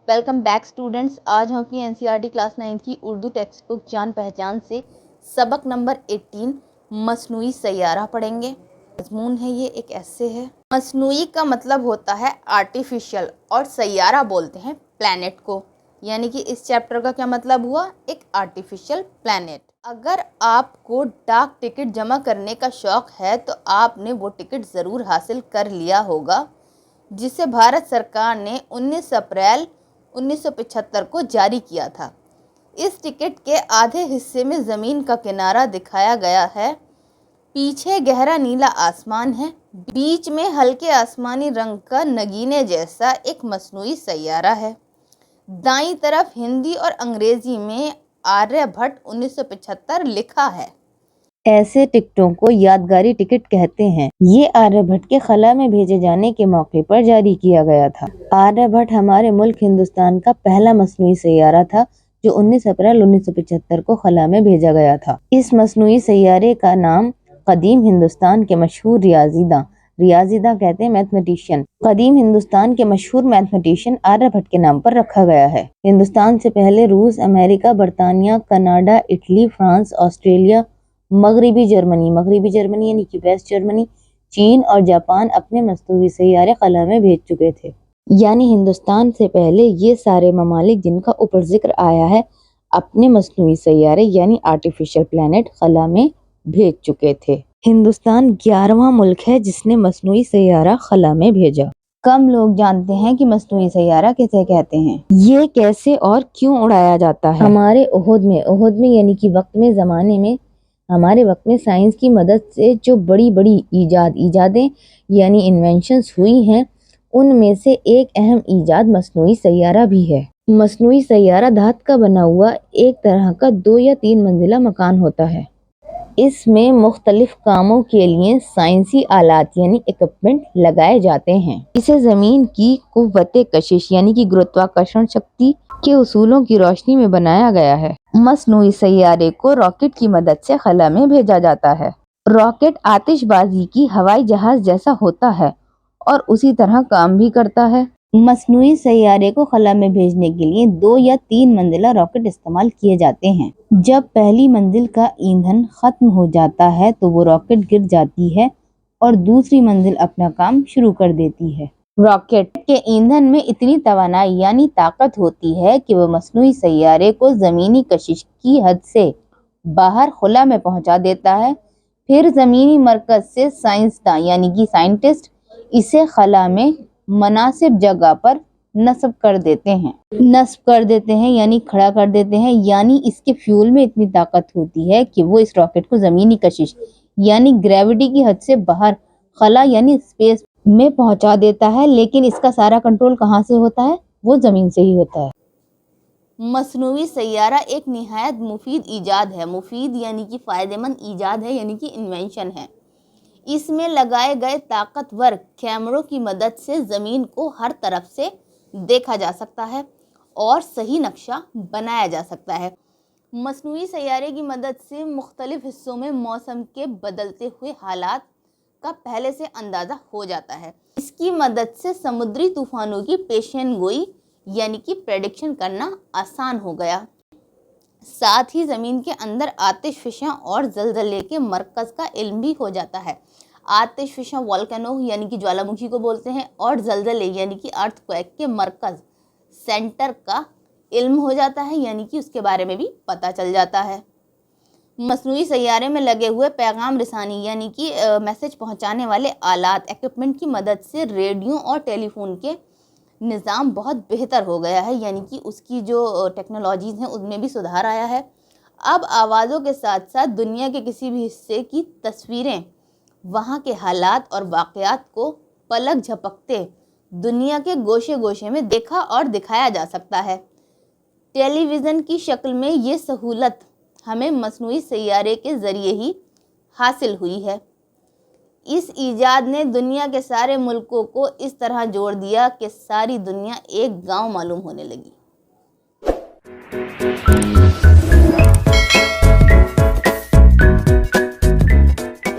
Welcome back students. आज हम अपनी एनसीईआरटी क्लास 9 की उर्दू टेक्स्ट बुक जान पहचान से सबक नंबर 18 मसनूई सैयारा पढ़ेंगे। मजमून है ये एक ऐसे है। मसनूई का मतलब होता है आर्टिफिशियल और सैयारा बोलते हैं प्लैनेट को, यानी कि इस चैप्टर का क्या मतलब हुआ, एक आर्टिफिशियल प्लैनेट। अगर आपको डाक टिकट जमा करने का शौक़ है तो आपने वो टिकट ज़रूर हासिल कर लिया होगा जिसे भारत सरकार ने 19 अप्रैल 1975 को जारी किया था। इस टिकट के आधे हिस्से में ज़मीन का किनारा दिखाया गया है, पीछे गहरा नीला आसमान है, बीच में हल्के आसमानी रंग का नगीने जैसा एक मसनूई सैयारा है। दाईं तरफ हिंदी और अंग्रेजी में आर्यभट्ट 1975 लिखा है। ऐसे टिकटों को यादगारी टिकट कहते हैं। ये आर्यभट्ट के खला में भेजे जाने के मौके पर जारी किया गया था। आर्यभट्ट हमारे मुल्क हिंदुस्तान का पहला मसनूई सैयारा था जो 19 अप्रैल 1975 को खला में भेजा गया था। इस मसनूई सैयारे का नाम कदीम हिंदुस्तान के मशहूर रियाज़ीदां कहते हैं मैथमेटिशियन। कदीम हिंदुस्तान के मशहूर मैथमेटिशियन आर्यभट्ट के नाम पर रखा गया है। हिंदुस्तान से पहले रूस, अमेरिका, बरतानिया, कनाडा, इटली, फ्रांस, ऑस्ट्रेलिया, मगरबी जर्मनी यानी कि वेस्ट जर्मनी, चीन और जापान अपने मसनूई सैयारे खला में भेज चुके थे। यानी हिंदुस्तान से पहले ये सारे ममालिक जिनका ऊपर जिक्र आया है अपने मसनूई सैयारे यानी आर्टिफिशियल प्लैनेट खला में भेज चुके थे। हिंदुस्तान 11वां मुल्क है जिसने मसनूई सैयारा खला में भेजा। कम लोग जानते हैं कि मसनूई सैयारा किसे कहते हैं, ये कैसे और क्यों उड़ाया जाता है। हमारे उहुद में यानी कि हमारे वक्त में साइंस की मदद से जो बड़ी बड़ी इजादें यानी इन्वेंशंस हुई हैं, उनमें से एक अहम इजाद मसनूई सैयारा भी है। मसनूई सैयारा धात का बना हुआ एक तरह का 2 या 3 मंजिला मकान होता है। इसमें मुख्तलिफ कामों के लिए साइंसी आलात यानी इक्विपमेंट लगाए जाते हैं। इसे ज़मीन की कुव्वते कशिश यानी कि गुरुत्वाकर्षण शक्ति के उसूलों की रोशनी में बनाया गया है। मसनूई सैयारे को रॉकेट की मदद से खला में भेजा जाता है। रॉकेट आतिशबाजी की हवाई जहाज जैसा होता है और उसी तरह काम भी करता है। मसनूई सैयारे को खला में भेजने के लिए 2 या 3 मंजिला रॉकेट इस्तेमाल किए जाते हैं। जब पहली मंजिल का ईंधन खत्म हो जाता है तो वो रॉकेट गिर जाती है और दूसरी मंजिल अपना काम शुरू कर देती है। रॉकेट के ईंधन में इतनी तवानाई यानी ताकत होती है कि वो मसनूई सैयारे को ज़मीनी कशिश की हद से बाहर खुला में पहुंचा देता है। फिर ज़मीनी मरकज से साइंसदान यानी कि साइंटिस्ट इसे खला में मुनासिब जगह पर नस्ब कर देते हैं यानी खड़ा कर देते हैं। यानी इसके फ्यूल में इतनी ताकत होती है कि वो इस रॉकेट को ज़मीनी कशिश यानी ग्रेविटी की हद से बाहर खला यानी स्पेस में पहुंचा देता है। लेकिन इसका सारा कंट्रोल कहाँ से होता है, वो ज़मीन से ही होता है। मसनूई सैयारा एक निहायत मुफीद ईजाद है। मुफीद यानी कि फ़ायदेमंद ईजाद है, यानी कि इन्वेंशन है। इसमें लगाए गए ताकतवर कैमरों की मदद से ज़मीन को हर तरफ से देखा जा सकता है और सही नक्शा बनाया जा सकता है। मसनूई सैयारे की मदद से मुख्तलिफ हिस्सों में मौसम के बदलते हुए हालात का पहले से अंदाज़ा हो जाता है। इसकी मदद से समुद्री तूफ़ानों की पेशन गोई यानी कि प्रेडिक्शन करना आसान हो गया। साथ ही ज़मीन के अंदर आतिशफिशां और ज़लज़ले के मरकज़ का इल्म भी हो जाता है। आतिशफिशां वोल्केनो यानी कि ज्वालामुखी को बोलते हैं और ज़लज़ले यानी कि अर्थक्वेक के मरकज़ सेंटर का इल्म हो जाता है, यानी कि उसके बारे में भी पता चल जाता है। मसनूई सैयारे में लगे हुए पैगाम रिसानी यानी कि मैसेज पहुंचाने वाले आलात इक्विपमेंट की मदद से रेडियो और टेलीफोन के निज़ाम बहुत बेहतर हो गया है, यानी कि उसकी जो टेक्नोलॉजीज़ हैं उनमें भी सुधार आया है। अब आवाज़ों के साथ साथ दुनिया के किसी भी हिस्से की तस्वीरें, वहाँ के हालात और वाक़यात को पलक झपकते दुनिया के गोशे गोशे में देखा और दिखाया जा सकता है। टेलीविज़न की शक्ल में ये सहूलत हमें मसनूई सैयारे के ज़रिए ही हासिल हुई है। इस ईजाद ने दुनिया के सारे मुल्कों को इस तरह जोड़ दिया कि सारी दुनिया एक गांव मालूम होने लगी।